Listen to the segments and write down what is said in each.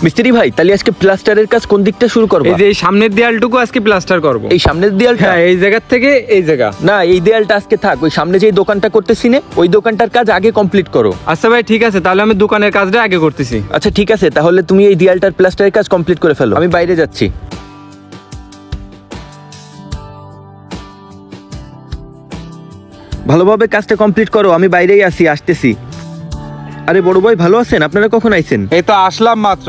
মিস্ত্রি ভাই, তাহলে আজকে প্লাস্টারের কাজ কোন দিকটা শুরু করব? এই যে এই সামনের দেয়ালটুকু আজকে প্লাস্টার করব। এই সামনের দেয়ালটা? হ্যাঁ, এই জায়গা থেকে এই জায়গা। না, এই দেয়ালটা আজকে থাক, ওই সামনে যে দোকানটা করতেছি না, ওই দোকানটার কাজ আগে কমপ্লিট করো। আচ্ছা ভাই, ঠিক আছে, তাহলে আমি দোকানের কাজটা আগে করতেছি। আচ্ছা ঠিক আছে, তাহলে তুমি এই দেয়ালটার প্লাস্টারের কাজ কমপ্লিট করে ফেলো, আমি বাইরে যাচ্ছি। ভালোভাবে কাজটা কমপ্লিট করো, আমি বাইরেই আসতেছি। আরে বড় ভাই, ভালো আছেন? আপনারা কখন আইছেন? এই তো আসলাম মাত্র।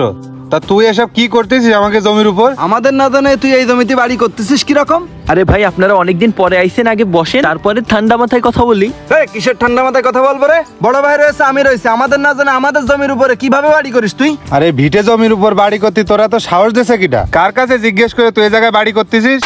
তা তুই এসব কি করতেছিস আমাকে জমির উপর? আমাদের না জানে তুই এই জমিতে বাড়ি করতেছিস কিরকম? আরে ভাই, আপনারা অনেকদিন পরে আইছেন, আগে বসেন, তারপরে ঠান্ডা মাথায় কথা বলি। কিসের ঠান্ডা মাথায় কথা বলবো রে? বড় ভাই রয়েছে, আমি রয়েছে, আমাদের না জানে আমাদের জমির উপরে কিভাবে বাড়ি করিস তুই? আরে ভিটে জমির উপর বাড়ি করতি, তোরা তো সাহস দিছে কিটা? কার কাছে জিজ্ঞেস করে তুই এই জায়গায় বাড়ি করতেছিস?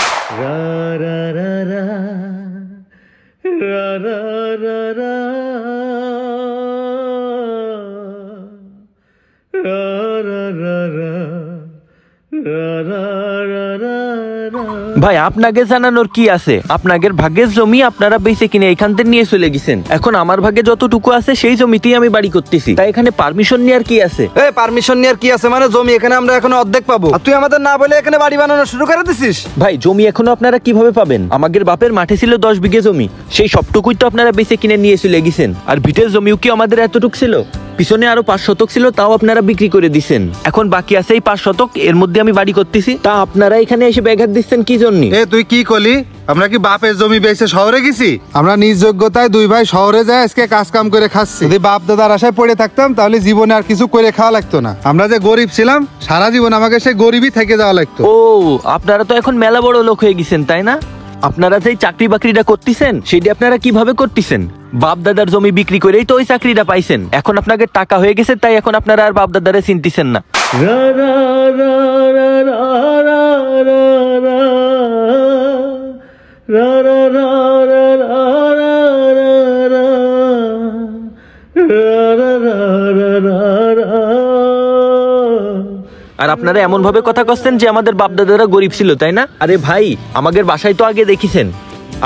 ভাই, আপনাকে জানানোর কি আছে? আপনাদের ভাগ্যের জমি আপনারা বেঁচে কিনে এখান থেকে নিয়ে চলে গেছেন। এখন আমার ভাগ্যে যতটুকু আছে সেই জমিতেই আমি বাড়ি করতেছি, তাই এখানে পারমিশন নেওয়ার কি আছে? পারমিশন নেওয়ার কি আছে মানে? জমি এখানে আমরা এখন অর্ধেক পাবো, আর তুই আমাদের না বলে এখানে বাড়ি বানানো শুরু করে দিছিস। ভাই, জমি এখনো আপনারা কিভাবে পাবেন? আমাদের বাপের মাঠে ছিল 10 বিঘে জমি, সেই সবটুকুই তো আপনারা বেঁচে কিনে নিয়ে চলে গেছেন। আর ভিটের জমিও কি আমাদের এতটুকু ছিল? পিছনে আরো 5 শতক ছিল, তাও আপনারা বিক্রি করে দিচ্ছেন। এখন বাকি আছে এই 5 শতক, এর মধ্যে আমি বাড়ি করতেছি, তা আপনারা এখানে এসে ব্যাঘাত দিচ্ছেন কি জন্য? তুই কি করলি? আমরা কি বাপের জমি বেচে শহরে গেছি? আমরা নিজ যোগ্যতায় দুই ভাই শহরে যাই আজকে কাজ কাম করে খাচ্ছি। যদি বাপ দাদার আশায় পড়ে থাকতাম তাহলে জীবনে আর কিছু করে খাওয়া লাগতো না। আমরা যে গরিব ছিলাম, সারা জীবন আমাকে সেই গরিবই থেকে যাওয়া লাগতো। ও, আপনারা তো এখন মেলা বড় লোক হয়ে গেছেন, তাই না? আপনারা যে চাকরি বাকরিটা করতেছেন সেটা আপনারা কিভাবে করতেছেন? বাপ দাদার জমি বিক্রি করেই তো ওই চাকরিটা পাইছেন। এখন আপনাদের টাকা হয়ে গেছে, তাই এখন আপনারা আর বাপ দাদারে চিনতেছেন না। আর আপনারা এমন ভাবে কথা করছেন যে আমাদের বাপ দাদারা গরিব ছিল, তাই না? আরে ভাই, আমাদের বাসায় তো আগে দেখিছেন,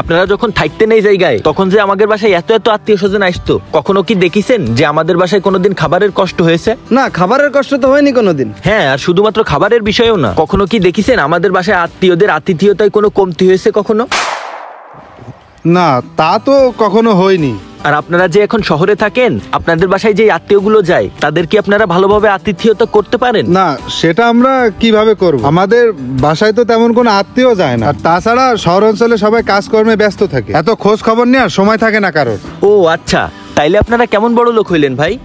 আপনারা যখন থাকতেন এই জায়গায়, তখন যে আমাদের বাসায় এত এত আত্মীয় স্বজন আসতো, কখনো কি দেখিছেন যে আমাদের বাসায় কোনোদিন খাবারের কষ্ট হয়েছে? না, খাবারের কষ্ট তো হয়নি কোনোদিন। হ্যাঁ, আর শুধুমাত্র খাবারের বিষয়েও না, কখনো কি দেখিছেন আমাদের বাসায় আত্মীয়দের আতিথেয়তায় কোনো কমতি হয়েছে কখনো? না, তা তো কখনো হয়নি। আর আপনারা যে এখন শহরে থাকেন, আপনাদের বাসায় যে আত্মীয়গুলো যায়, তাদের কি আপনারা ভালোভাবে আতিথেয়তা করতে পারেন? না, সেটা আমরা কিভাবে করব? আমাদের বাসায় তো তেমন কোনো আত্মীয় যায় না, আর তাছাড়া শহর অঞ্চলে সবাই কাজকর্মে ব্যস্ত থাকে, এত খোঁজ খবর নেওয়ার সময় থাকে না কারোর। ও আচ্ছা, তাইলে আপনারা কেমন বড় লোক হইলেন ভাই?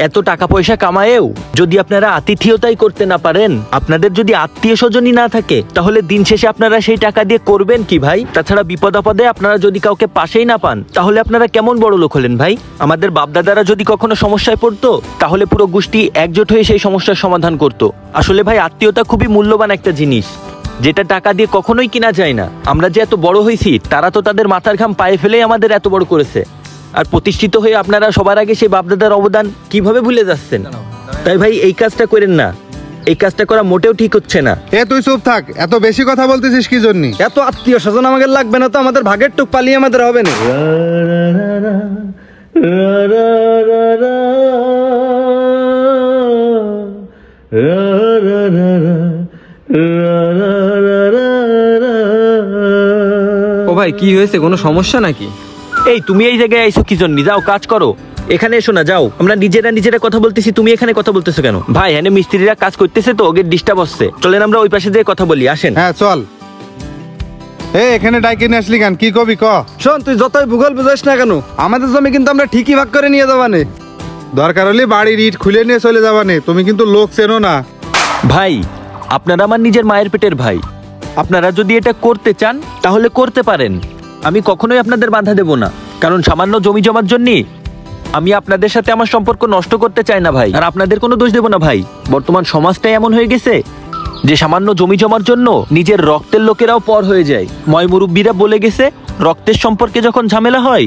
এত টাকা পয়সা কামায়েও যদি আপনারা আতিথেয়তাই করতে না পারেন, আপনাদের যদি আত্মীয় স্বজনই না থাকে, তাহলে দিন শেষে আপনারা সেই টাকা দিয়ে করবেন কি ভাই? তাছাড়া বিপদ আপদে আপনারা যদি কাউকে পাশেই না পান, তাহলে আপনারা কেমন বড় লোক হলেন ভাই? আমাদের বাপদাদারা যদি কখনো সমস্যায় পড়তো, তাহলে পুরো গোষ্ঠী একজোট হয়ে সেই সমস্যার সমাধান করতো। আসলে ভাই, আত্মীয়তা খুবই মূল্যবান একটা জিনিস, যেটা টাকা দিয়ে কখনোই কিনা যায় না। আমরা যে এত বড় হয়েছি, তারা তো তাদের মাথার ঘাম পায়ে ফেলেই আমাদের এত বড় করেছে। আর প্রতিষ্ঠিত হয়ে আপনারা সবার আগে সেই বাপদাদার অবদান কিভাবে ভুলে যাচ্ছেন? তাই ভাই, এই কাজটা করেন না, এই কাজটা করা মোটেও ঠিক হচ্ছে না। তুই চুপ থাক, এত বেশি কথা বলতেছিস কি জন্য? এত আত্মীয় স্বজন আমাদের লাগবে না তো, আমাদের ভাগের টুক পালিয়ে আমাদের হবে না। ও ভাই, কি হয়েছে? কোনো সমস্যা নাকি? এই তুমি এই জায়গায় আইছো কি জন্য? যাও কাজ করো, এখানে এসো না, যাও। আমরা নিজেরা কথা বলতেছি, তুমি এখানে কথা বলতেছো কেন? ভাই, হ্যাঁ মিস্ত্রিরা কাজ করতেছে তো, ওকে ডিস্টার্ব হচ্ছে। চলেন আমরা ওই পাশে দিয়ে কথা বলি, আসেন। হ্যাঁ চল। এখানে ডাইকে নিয়ে আসলি কেন? কি কবি ক? শোন, তুই যতই ভূগোল বুঝাইস না কেন, আমাদের জমি কিন্তু আমরা ঠিকই ভাগ করে নিয়ে যাবানে। দরকার হলে বাড়ির ইট খুলে নিয়ে চলে যাবানে, তুমি কিন্তু লোক চেনো না। ভাই, আপনারা আমার নিজের মায়ের পেটের ভাই, আপনারা যদি এটা করতে চান তাহলে করতে পারেন, আমি কখনোই আপনাদের বাধা দেব না। কারণ সামান্য জমি জমার জন্য আমি আপনাদের সাথে আমার সম্পর্ক নষ্ট করতে চাই না ভাই, আর আপনাদের কোনো দোষ দেব না ভাই। বর্তমান সমাজটাই এমন হয়ে গেছে যে সামান্য জমি জমার জন্য নিজের রক্তের লোকেরাও পর হয়ে যায়। ময় মুরব্বীরা বলে গেছে, রক্তের সম্পর্কে যখন ঝামেলা হয়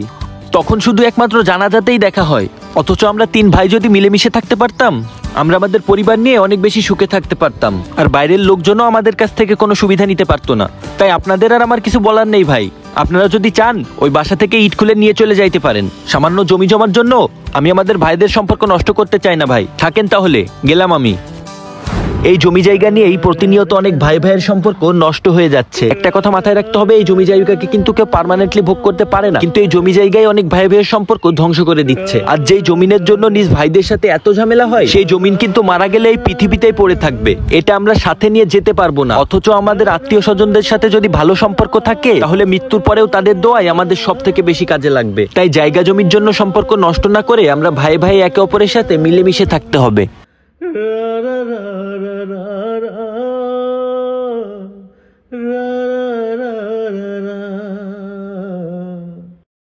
তখন শুধু একমাত্র জানাজাতেই দেখা হয়। অথচ আমরা 3 ভাই যদি মিলেমিশে থাকতে পারতাম, আমরা আমাদের পরিবার নিয়ে অনেক বেশি সুখে থাকতে পারতাম, আর বাইরের লোকজনও আমাদের কাছ থেকে কোনো সুবিধা নিতে পারতো না। তাই আপনাদের আর আমার কিছু বলার নেই ভাই, আপনারা যদি চান ওই বাসা থেকে ইট খুলে নিয়ে চলে যাইতে পারেন। সামান্য জমি জমার জন্য আমি আমাদের ভাইদের সম্পর্ক নষ্ট করতে চাই না ভাই। থাকেন তাহলে, গেলাম আমি। এই জমি জায়গা নিয়ে এই প্রতিনিয়ত অনেক ভাই ভাইয়ের সম্পর্ক নষ্ট হয়ে যাচ্ছে। একটা কথা মাথায় রাখতে হবে, এই জমি জায়গাকে কিন্তু কেউ পার্মানেন্টলি ভোগ করতে পারে না, কিন্তু এই জমি জায়গায় অনেক ভাই ভাইয়ের সম্পর্ক ধ্বংস করে দিচ্ছে। আর যেই জমিনের জন্য নিজ ভাইদের সাথে এত ঝামেলা হয়, সেই জমিন কিন্তু মারা গেলে এই পৃথিবীতেই পড়ে থাকবে। এটা আমরা সাথে নিয়ে যেতে পারবো না। অথচ আমাদের আত্মীয় স্বজনদের সাথে যদি ভালো সম্পর্ক থাকে, তাহলে মৃত্যুর পরেও তাদের দোয়াই আমাদের সব থেকে বেশি কাজে লাগবে। তাই জায়গা জমির জন্য সম্পর্ক নষ্ট না করে আমরা ভাই ভাই একে অপরের সাথে মিলেমিশে থাকতে হবে।